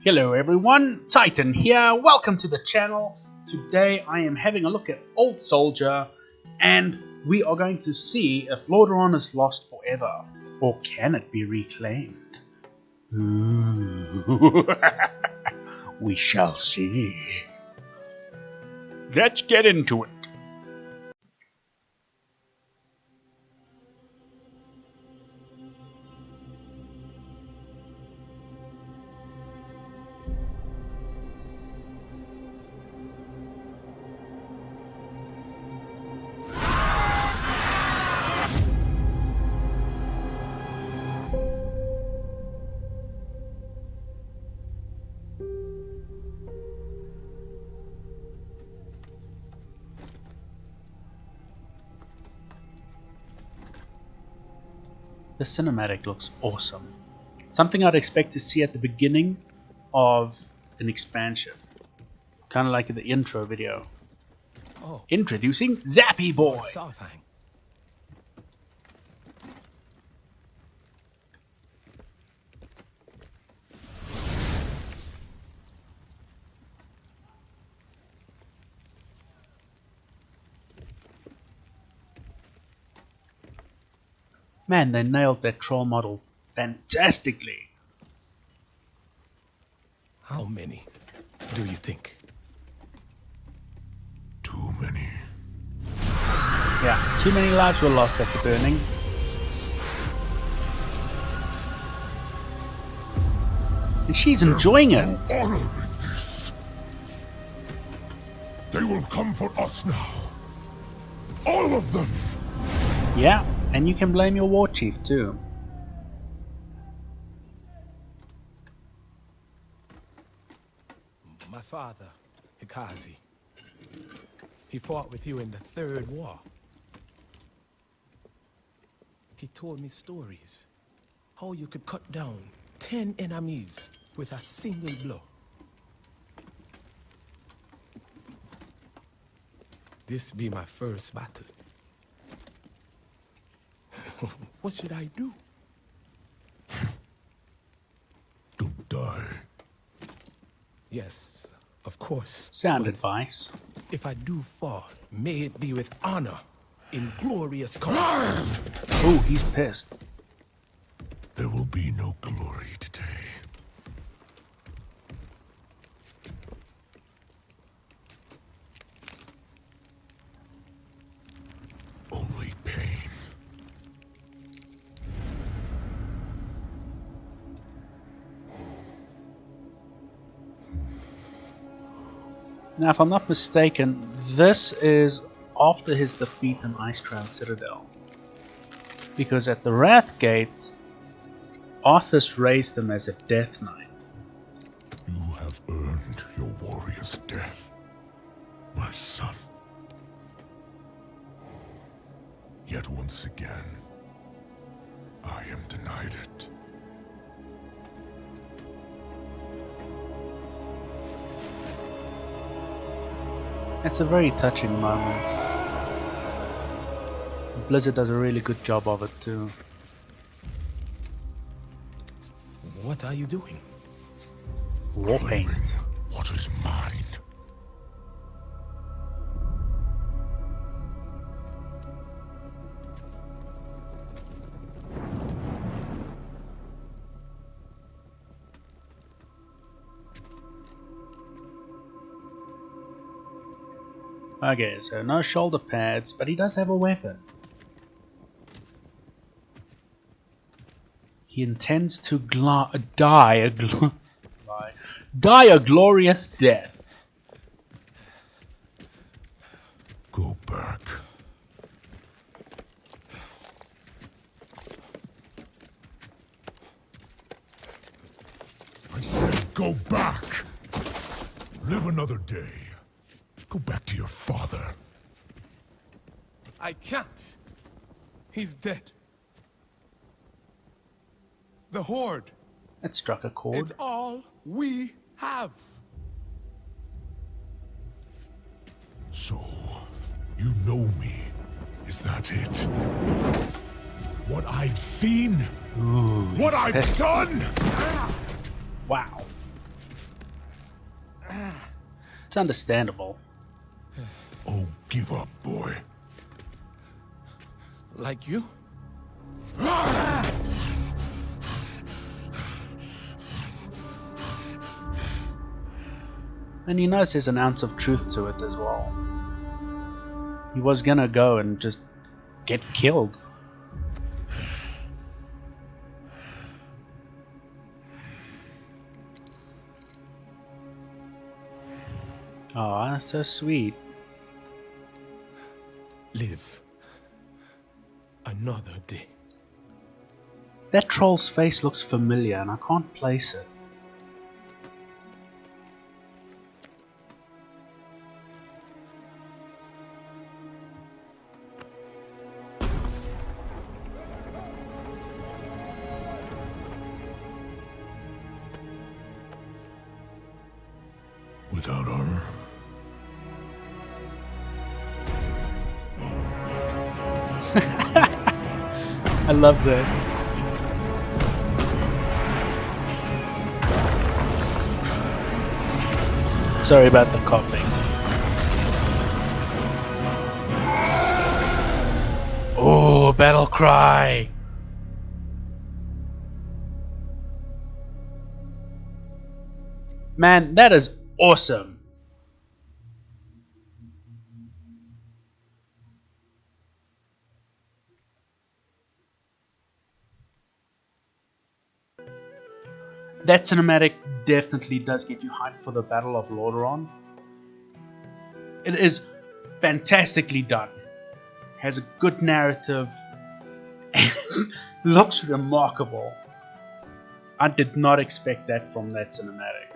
Hello everyone, Titan here, welcome to the channel. Today I am having a look at Old Soldier and we are going to see if Lordaeron is lost forever or can it be reclaimed. We shall see. Let's get into it. The cinematic looks awesome. Something I'd expect to see at the beginning of an expansion. Kind of like in the intro video. Oh. Introducing Zappy Boy! Man, they nailed that troll model fantastically. How many do you think? Too many. Yeah, too many lives were lost at the burning. And she's enjoying it. No honor in this. They will come for us now. All of them. Yeah, and you can blame your war chief too. My father, Hikazi. He fought with you in the Third War. He told me stories. How you could cut down 10 enemies with a single blow. This be my first battle. What should I do? Don't die. Yes, of course. Sound but advice. if I do fall, may it be with honor in glorious combat. Oh, he's pissed. There will be no glory today. Only pain. Now, if I'm not mistaken, this is after his defeat in Icecrown Citadel. Because at the Wrath Gate, Arthas raised him as a Death Knight. You have earned your warrior's death, my son. Yet once again, I am denied it. It's a very touching moment. Blizzard does a really good job of it too. What are you doing? War Claiming paint. what is mine. Okay, so no shoulder pads, but he does have a weapon. He intends to die a glorious death. Go back. I said go back. Live another day. Go back to your father. I can't. He's dead. The Horde. That struck a chord. It's all we have. So, you know me. Is that it? What I've seen? Ooh, What he's I've pissed. done? Wow. It's understandable. Oh, give up, boy. Like you? And he knows there's an ounce of truth to it as well. He was gonna go and just get killed. Oh, that's so sweet. Live another day. That troll's face looks familiar and I can't place it. Without armor. I love that. Sorry about the coughing. Oh, battle cry! Man, that is awesome. That cinematic definitely does get you hyped for the Battle of Lordaeron. It is fantastically done. Has a good narrative. Looks remarkable. I did not expect that from that cinematic.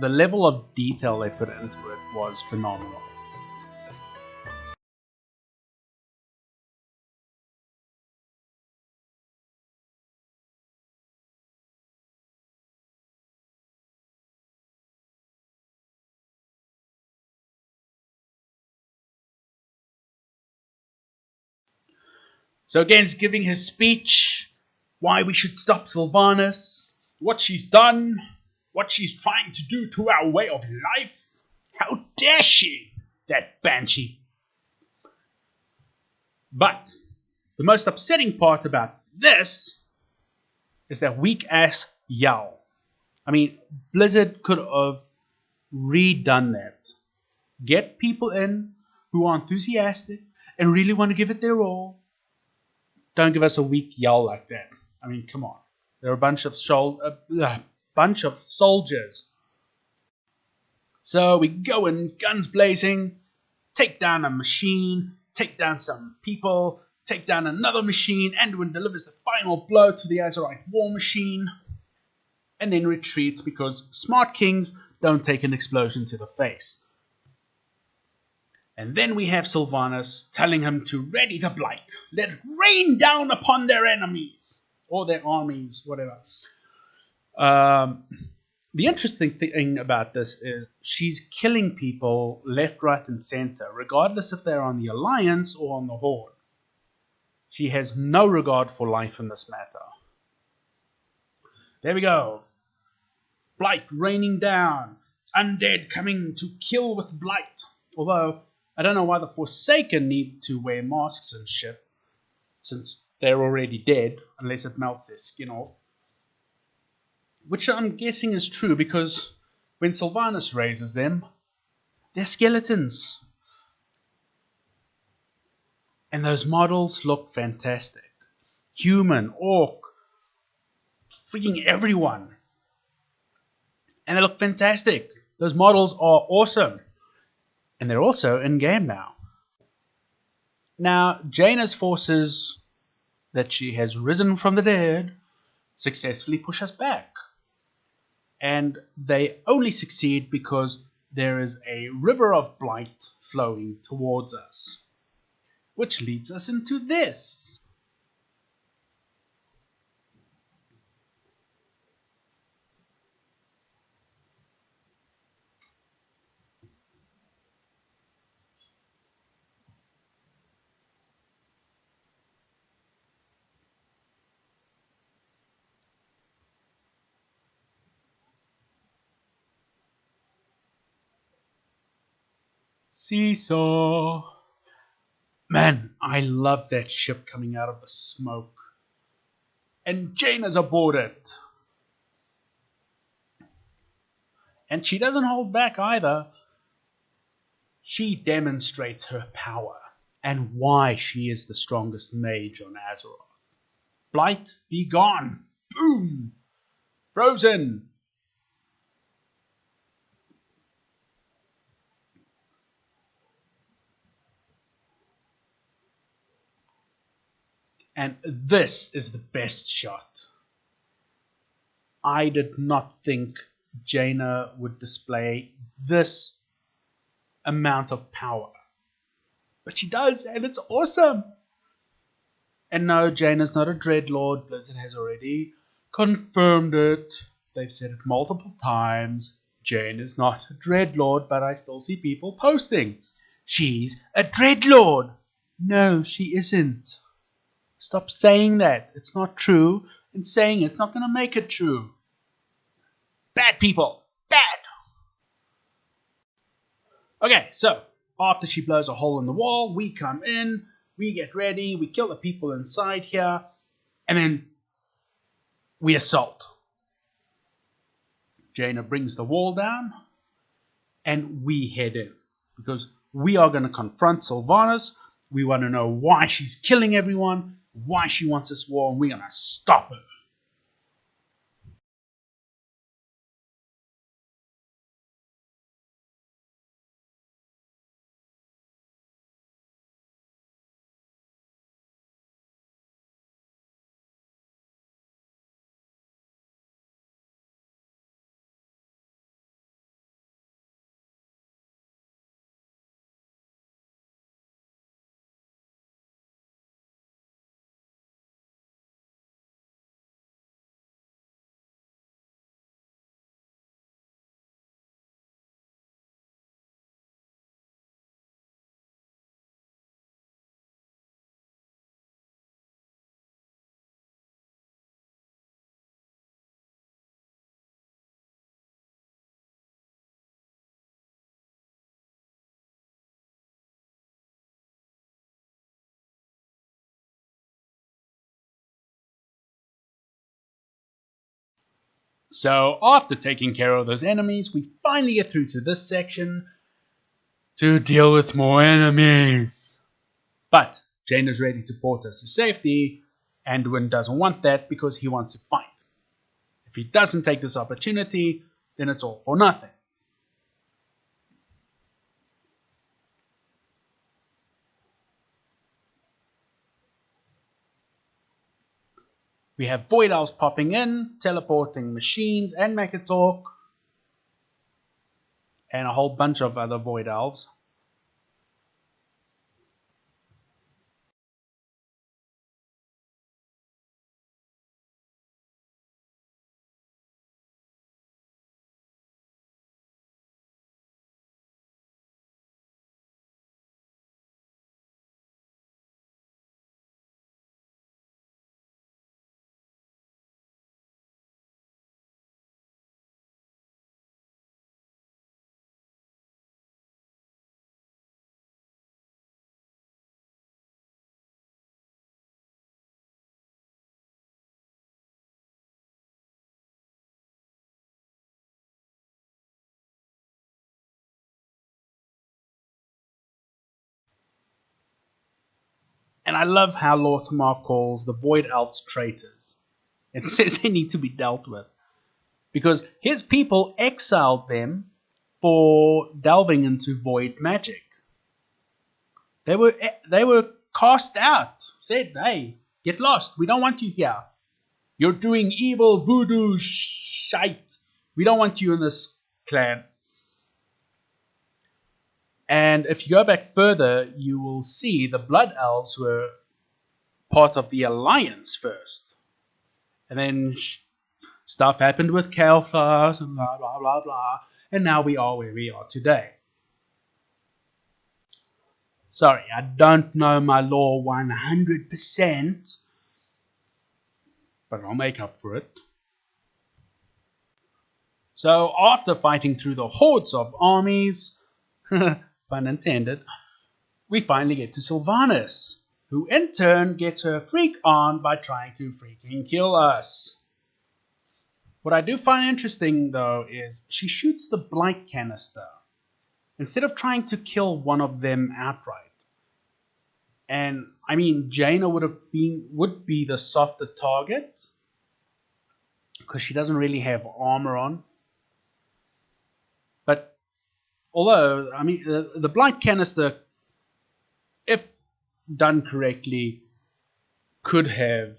The level of detail they put into it was phenomenal. So again's giving his speech, why we should stop Sylvanas, what she's done, what she's trying to do to our way of life. How dare she, that banshee. But the most upsetting part about this is that weak-ass Yao. I mean, Blizzard could have redone that. Get people in who are enthusiastic and really want to give it their all. Don't give us a weak Yao like that. I mean, come on. They're a bunch of soldiers. So we go in, guns blazing, take down a machine, take down some people, take down another machine, Anduin delivers the final blow to the Azerite war machine, and then retreats because smart kings don't take an explosion to the face. And then we have Sylvanas telling him to ready the blight. Let it rain down upon their enemies. Or their armies, whatever. The interesting thing about this is she's killing people left, right, and center, regardless if they're on the Alliance or on the Horde. She has no regard for life in this matter. There we go. Blight raining down. Undead coming to kill with blight. Although, I don't know why the Forsaken need to wear masks and shit, since they're already dead, unless it melts their skin off. Which I'm guessing is true, because when Sylvanas raises them, they're skeletons. And those models look fantastic. Human, orc, freaking everyone. And they look fantastic. Those models are awesome. And they're also in-game now. Now, Jaina's forces that she has risen from the dead successfully push us back. And they only succeed because there is a river of blight flowing towards us. Which leads us into this. Seesaw. Man, I love that ship coming out of the smoke. And Jaina's aboard it. And she doesn't hold back either. She demonstrates her power and why she is the strongest mage on Azeroth. Blight, be gone! Boom! Frozen! And this is the best shot. I did not think Jaina would display this amount of power. But she does, and it's awesome! And no, Jaina's not a Dreadlord. Blizzard has already confirmed it. They've said it multiple times. Jaina is not a Dreadlord, but I still see people posting. She's a Dreadlord! No, she isn't. Stop saying that. It's not true. And saying it's not going to make it true. Bad people. Bad. Okay, so after she blows a hole in the wall, we come in, we get ready, we kill the people inside here, and then we assault. Jaina brings the wall down, and we head in. Because we are going to confront Sylvanas. We want to know why she's killing everyone, why she wants this war, and we're going to stop her. So after taking care of those enemies, we finally get through to this section to deal with more enemies. But Jaina's ready to port us to safety, Anduin doesn't want that because he wants to fight. If he doesn't take this opportunity, then it's all for nothing. We have Void Elves popping in, teleporting machines and make it talk, and a whole bunch of other Void Elves. And I love how Lordaeron calls the Void Elves traitors. It says they need to be dealt with. Because his people exiled them for delving into void magic. They were cast out. Said, hey, get lost. We don't want you here. You're doing evil voodoo shite. We don't want you in this clan. And if you go back further, you will see the Blood Elves were part of the Alliance first. And then stuff happened with Kael'thas and blah, blah, blah, blah. And now we are where we are today. Sorry, I don't know my lore 100%. But I'll make up for it. So after fighting through the hordes of armies, pun intended, we finally get to Sylvanas, who in turn gets her freak on by trying to freaking kill us. What I do find interesting, though, is she shoots the blight canister instead of trying to kill one of them outright. And I mean, Jaina would be the softer target because she doesn't really have armor on. But although, I mean, the blight canister, if done correctly, could have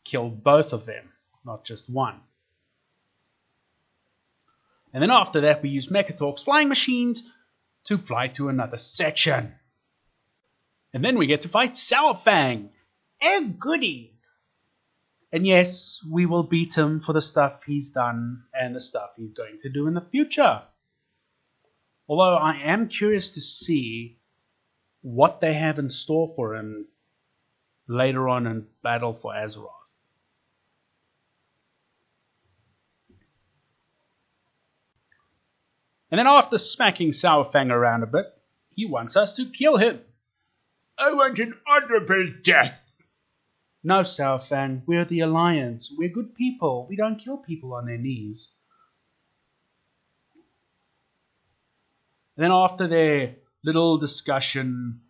killed both of them, not just one. And then after that, we use Mechatork's flying machines to fly to another section. And then we get to fight Sourfang. Oh, goody! And yes, we will beat him for the stuff he's done and the stuff he's going to do in the future. Although I am curious to see what they have in store for him later on in Battle for Azeroth. And then after smacking Sourfang around a bit, he wants us to kill him. I want an honorable death. No, Sourfang, we're the Alliance. We're good people. We don't kill people on their knees. And then after their little discussion,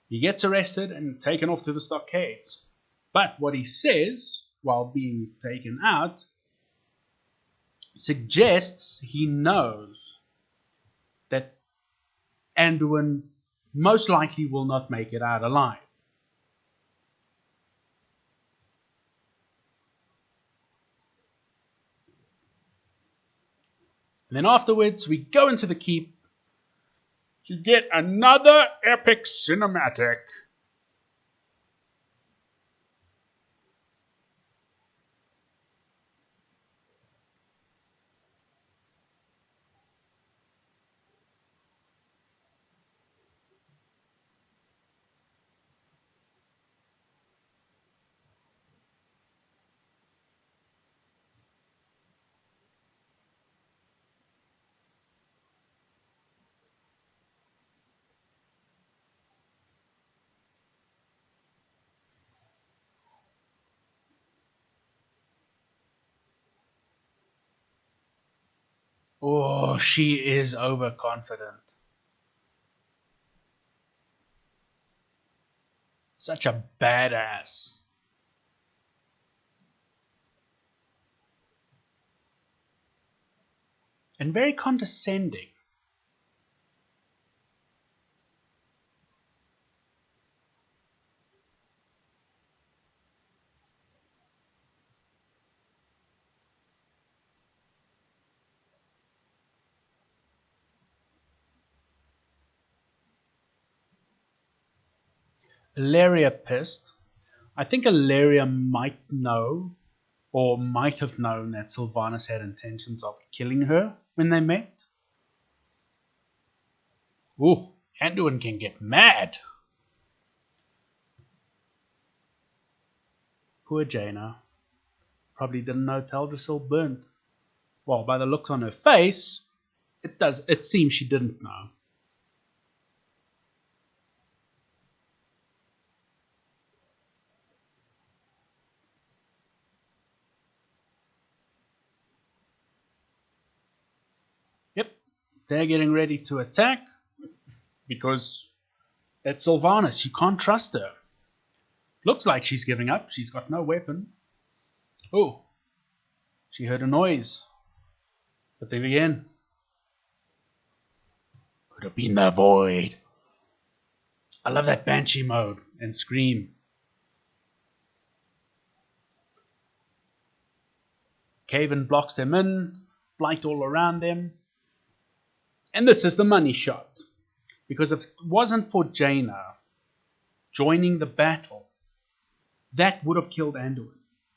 he gets arrested and taken off to the stockades. But what he says, while being taken out, suggests he knows that Anduin most likely will not make it out alive. And then afterwards, we go into the keep to get another epic cinematic. Oh, she is overconfident. Such a badass. And very condescending. Ilaria pissed. I think Ilaria might know, or might have known, that Sylvanas had intentions of killing her when they met. Ooh, Anduin can get mad. Poor Jaina. Probably didn't know Teldrassil burnt. Well, by the looks on her face, it seems she didn't know. Yep, they're getting ready to attack because it's Sylvanas. You can't trust her. Looks like she's giving up. She's got no weapon. Oh, she heard a noise. But then again, could have been the void. I love that Banshee mode and Scream. Caven blocks them in, blight all around them. And this is the money shot. Because if it wasn't for Jaina joining the battle, that would have killed Anduin.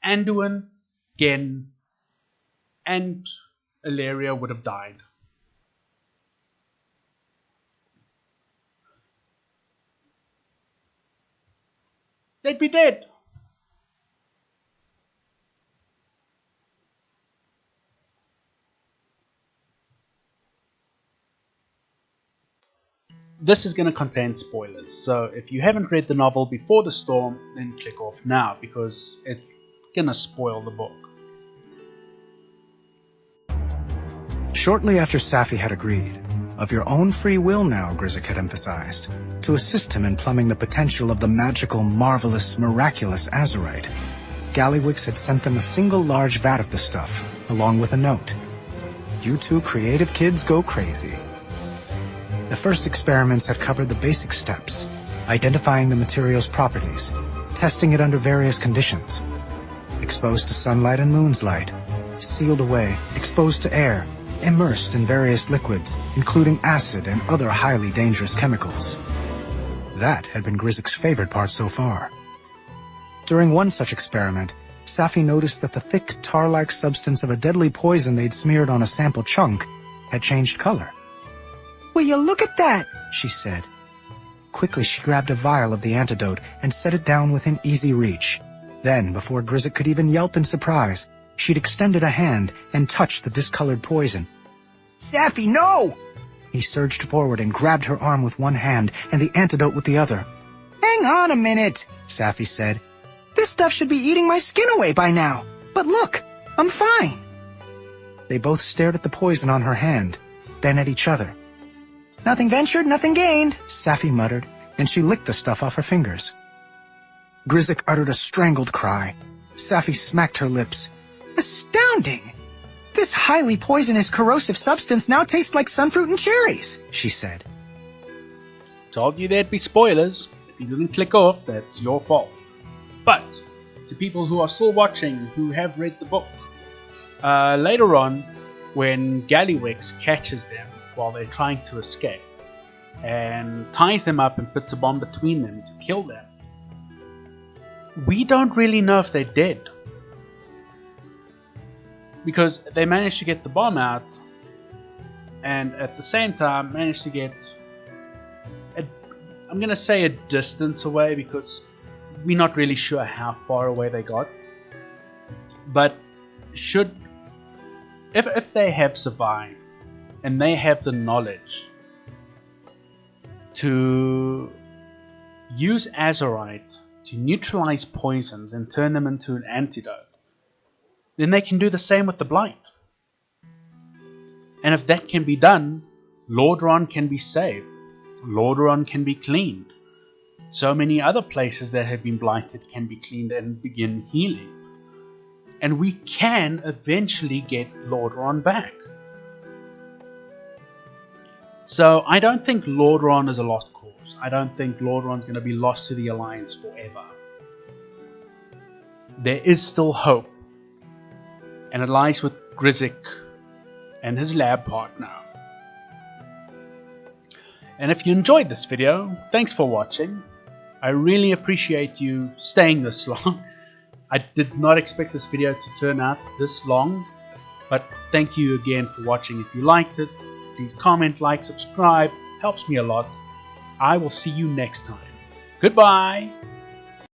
Anduin, Gen, and Ilaria would have died. They'd be dead. this is going to contain spoilers, so if you haven't read the novel before the storm, then click off now, because it's going to spoil the book. Shortly after Safi had agreed, of your own free will now, Grizek had emphasized, to assist him in plumbing the potential of the magical, marvelous, miraculous azurite, Gallywix had sent them a single large vat of the stuff, along with a note. You two creative kids go crazy. The first experiments had covered the basic steps, identifying the material's properties, testing it under various conditions. Exposed to sunlight and moon's light, sealed away, exposed to air, immersed in various liquids, including acid and other highly dangerous chemicals. That had been Grizek's favorite part so far. During one such experiment, Safi noticed that the thick, tar-like substance of a deadly poison they'd smeared on a sample chunk had changed color. "Will you look at that?" she said. Quickly she grabbed a vial of the antidote and set it down within easy reach. Then, before Grizek could even yelp in surprise, she'd extended a hand and touched the discolored poison. "Safi, no!" He surged forward and grabbed her arm with one hand and the antidote with the other. "Hang on a minute," Safi said. "This stuff should be eating my skin away by now. But look, I'm fine." They both stared at the poison on her hand, then at each other. "Nothing ventured, nothing gained," Safi muttered, and she licked the stuff off her fingers. Grizek uttered a strangled cry. Safi smacked her lips. "Astounding! This highly poisonous corrosive substance now tastes like sunfruit and cherries," she said. Told you there'd be spoilers. If you didn't click off, that's your fault. But, to people who are still watching, who have read the book, later on, when Gallywix catches them while they're trying to escape, and ties them up and puts a bomb between them to kill them, we don't really know if they're dead. Because they managed to get the bomb out, and at the same time managed to get, I'm going to say a distance away, because we're not really sure how far away they got. But if they have survived, and they have the knowledge to use azurite to neutralize poisons and turn them into an antidote, then they can do the same with the blight. And if that can be done, Lordaeron can be saved. Lordaeron can be cleaned. So many other places that have been blighted can be cleaned and begin healing. And we can eventually get Lordaeron back. So I don't think Lordaeron is a lost cause. I don't think Lordaeron's going to be lost to the Alliance forever. There is still hope. And it lies with Grizek and his lab partner. And if you enjoyed this video, thanks for watching. I really appreciate you staying this long. I did not expect this video to turn out this long, but thank you again for watching. If you liked it, please comment, like, subscribe, helps me a lot. I will see you next time. Goodbye!